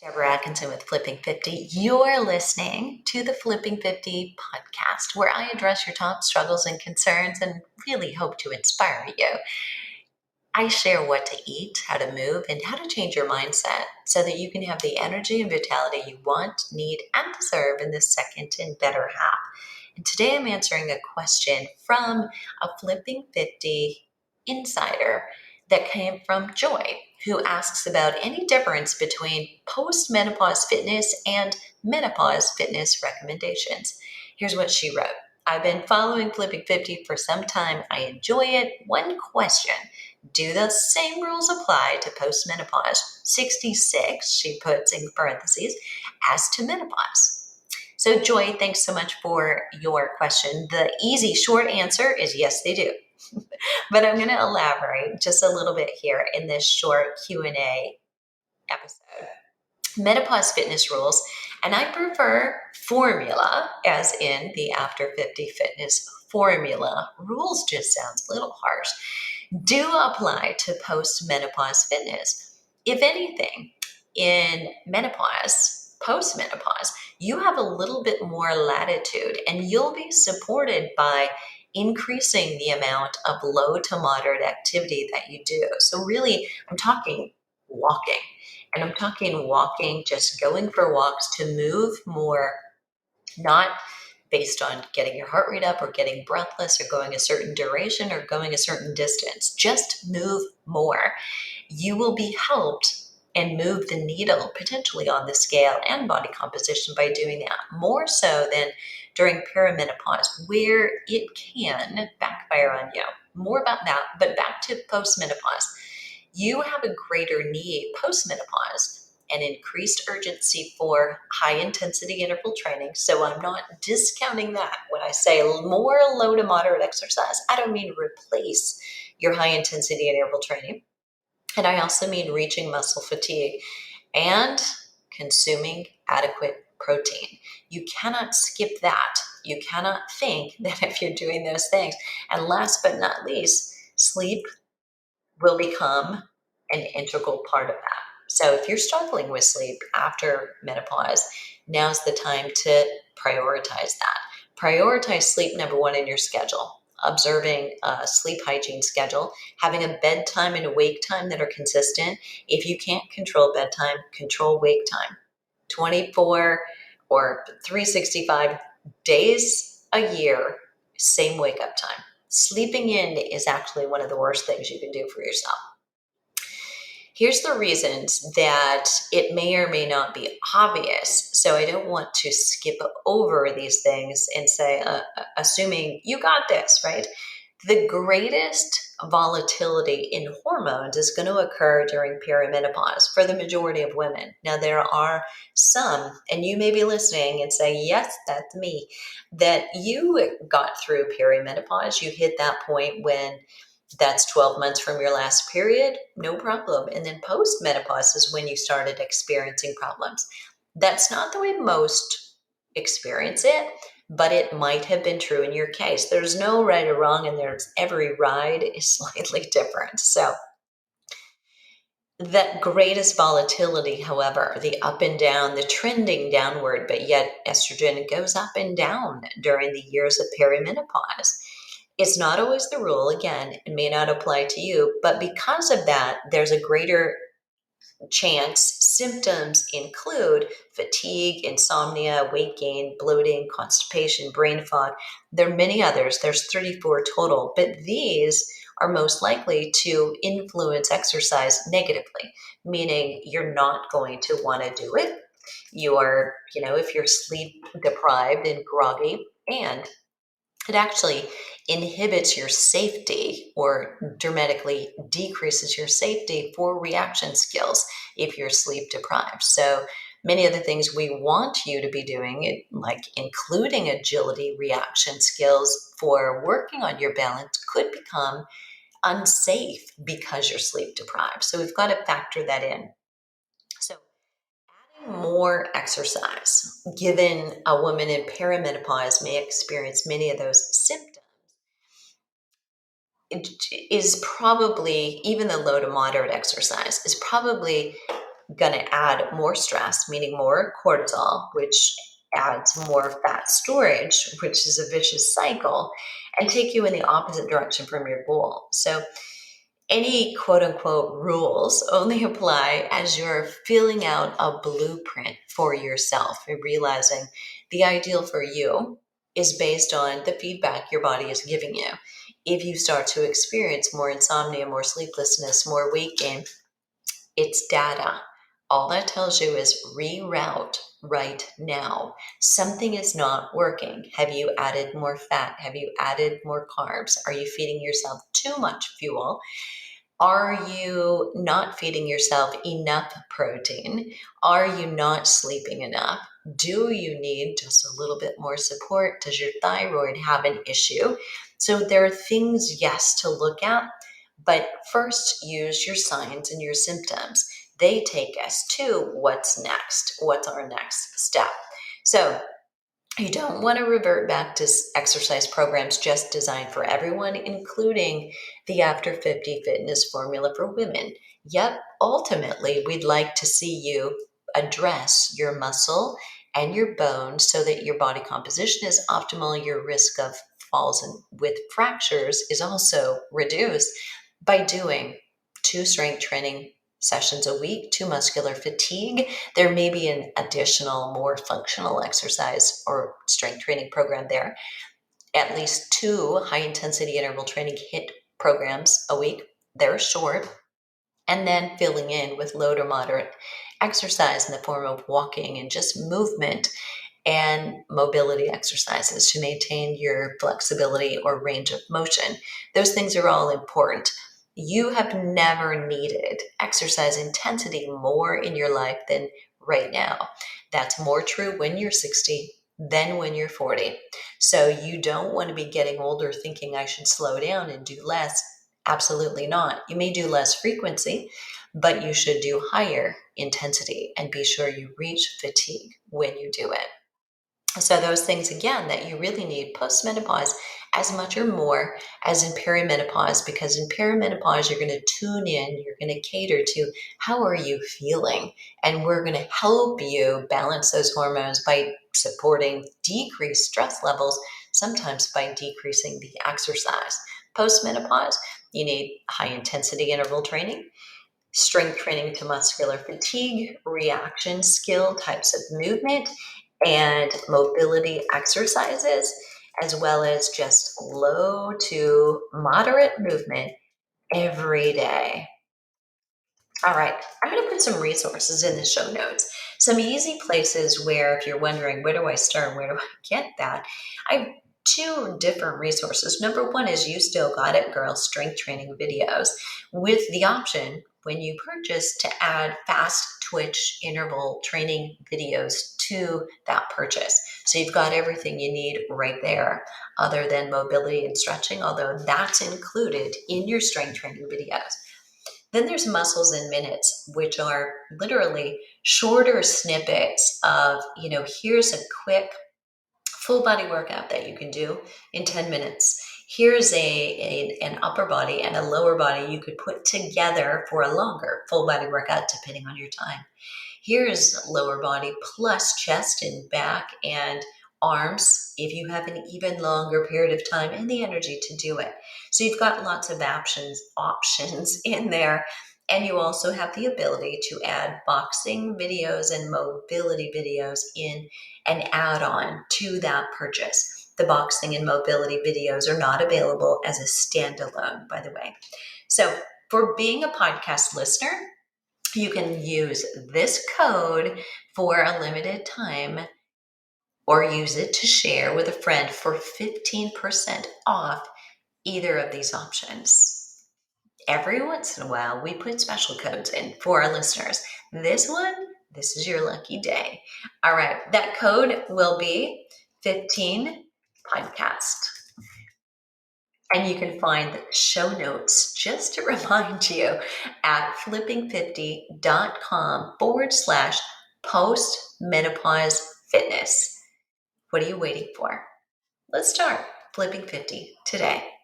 Deborah Atkinson with Flipping 50. You're listening to the Flipping 50 podcast, where I address your top struggles and concerns and really hope to inspire you. I share what to eat, how to move, and how to change your mindset so that you can have the energy and vitality you want, need, and deserve in this second and better half. And today I'm answering a question from a Flipping 50 insider that came from Joy, who asks about any difference between post-menopause fitness and menopause fitness recommendations. Here's what she wrote. I've been following Flipping 50 for some time. I enjoy it. One question. Do the same rules apply to postmenopause 66, she puts in parentheses, as to menopause? So, Joy, thanks so much for your question. The easy, short answer is yes, they do. But I'm going to elaborate just a little bit here in this short Q&A episode. Menopause fitness rules, and I prefer formula, as in the After 50 fitness formula. Rules just sounds a little harsh. Do apply to post-menopause fitness. If anything, in menopause, post-menopause, you have a little bit more latitude and you'll be supported by increasing the amount of low to moderate activity that you do. So really, I'm talking walking. And I'm talking walking, just going for walks to move more, not based on getting your heart rate up or getting breathless or going a certain duration or going a certain distance. Just move more. You will be helped and move the needle potentially on the scale and body composition by doing that, more so than during perimenopause, where it can backfire on you. More about that, but back to postmenopause. You have a greater need postmenopause and increased urgency for high intensity interval training. So I'm not discounting that. When I say more low to moderate exercise, I don't mean replace your high intensity interval training. And I also mean reaching muscle fatigue and consuming adequate protein. You cannot skip that. You cannot think that if you're doing those things. And last but not least, sleep will become an integral part of that. So if you're struggling with sleep after menopause, now's the time to prioritize that. Prioritize sleep, number one, in your schedule. Observing a sleep hygiene schedule, having a bedtime and a wake time that are consistent. If you can't control bedtime, control wake time. 24 or 365 days a year, same wake up time. Sleeping in is actually one of the worst things you can do for yourself. Here's the reasons that it may or may not be obvious. So I don't want to skip over these things and say, assuming you got this, right? The greatest volatility in hormones is going to occur during perimenopause for the majority of women. Now, there are some, and you may be listening and say, yes, that's me, that you got through perimenopause. You hit that point when that's 12 months from your last period, no problem. And then post-menopause is when you started experiencing problems. That's not the way most experience it, but it might have been true in your case. There's no right or wrong, and every ride is slightly different. So that greatest volatility, however, the up and down, the trending downward, but yet estrogen goes up and down during the years of perimenopause. It's not always the rule. Again, it may not apply to you, but because of that, there's a greater chance. Symptoms include fatigue, insomnia, weight gain, bloating, constipation, brain fog. There are many others. There's 34 total, but these are most likely to influence exercise negatively, meaning you're not going to want to do it. You are, if you're sleep deprived and groggy, and it actually inhibits your safety or dramatically decreases your safety for reaction skills if you're sleep deprived. So many of the things we want you to be doing, like including agility, reaction skills for working on your balance, could become unsafe because you're sleep deprived. So we've got to factor that in. So more exercise, given a woman in perimenopause may experience many of those symptoms, it is probably, even the low to moderate exercise is probably going to add more stress, meaning more cortisol, which adds more fat storage, which is a vicious cycle, and take you in the opposite direction from your goal. So any quote unquote rules only apply as you're filling out a blueprint for yourself and realizing the ideal for you is based on the feedback your body is giving you. If you start to experience more insomnia, more sleeplessness, more weight gain, it's data. All that tells you is reroute right now. Something is not working. Have you added more fat? Have you added more carbs? Are you feeding yourself too much fuel? Are you not feeding yourself enough protein? Are you not sleeping enough? Do you need just a little bit more support? Does your thyroid have an issue? So there are things, yes, to look at, but first use your signs and your symptoms. They take us to what's next. What's our next step? So you don't want to revert back to exercise programs just designed for everyone, including the After 50 fitness formula for women. Yep, ultimately, we'd like to see you address your muscle and your bones so that your body composition is optimal, your risk of falls and with fractures is also reduced by doing 2 strength training sessions a week, 2 muscular fatigue. There may be an additional, more functional exercise or strength training program there. At least 2 high-intensity interval training HIIT programs a week. They're short. And then filling in with low to moderate exercise in the form of walking and just movement and mobility exercises to maintain your flexibility or range of motion. Those things are all important. You have never needed exercise intensity more in your life than right now. That's more true when you're 60 than when you're 40. So you don't want to be getting older thinking I should slow down and do less. Absolutely not. You may do less frequency, but you should do higher intensity and be sure you reach fatigue when you do it. So those things, again, that you really need post-menopause as much or more as in perimenopause, because in perimenopause, you're going to tune in, you're going to cater to how are you feeling? And we're going to help you balance those hormones by supporting decreased stress levels, sometimes by decreasing the exercise. Post-menopause, you need high-intensity interval training, strength training to muscular fatigue, reaction skill types of movement, and mobility exercises, as well as just low to moderate movement every day. All right, I'm going to put some resources in the show notes. Some easy places where, if you're wondering, where do I start? Where do I get that? I have 2 different resources. Number one is You Still Got It Girl strength training videos with the option when you purchase to add fast twitch interval training videos to that purchase. So you've got everything you need right there other than mobility and stretching, although that's included in your strength training videos. Then there's Muscles in Minutes, which are literally shorter snippets of, here's a quick full body workout that you can do in 10 minutes. Here's an upper body and a lower body you could put together for a longer full body workout depending on your time. Here's lower body plus chest and back and arms if you have an even longer period of time and the energy to do it. So you've got lots of options in there. And you also have the ability to add boxing videos and mobility videos in an add-on to that purchase. The boxing and mobility videos are not available as a standalone, by the way. So for being a podcast listener, you can use this code for a limited time or use it to share with a friend for 15% off either of these options. Every once in a while, we put special codes in for our listeners. This is your lucky day. All right, that code will be 15 podcast. And you can find the show notes just to remind you at flipping50.com/post-menopause fitness. What are you waiting for? Let's start flipping 50 today.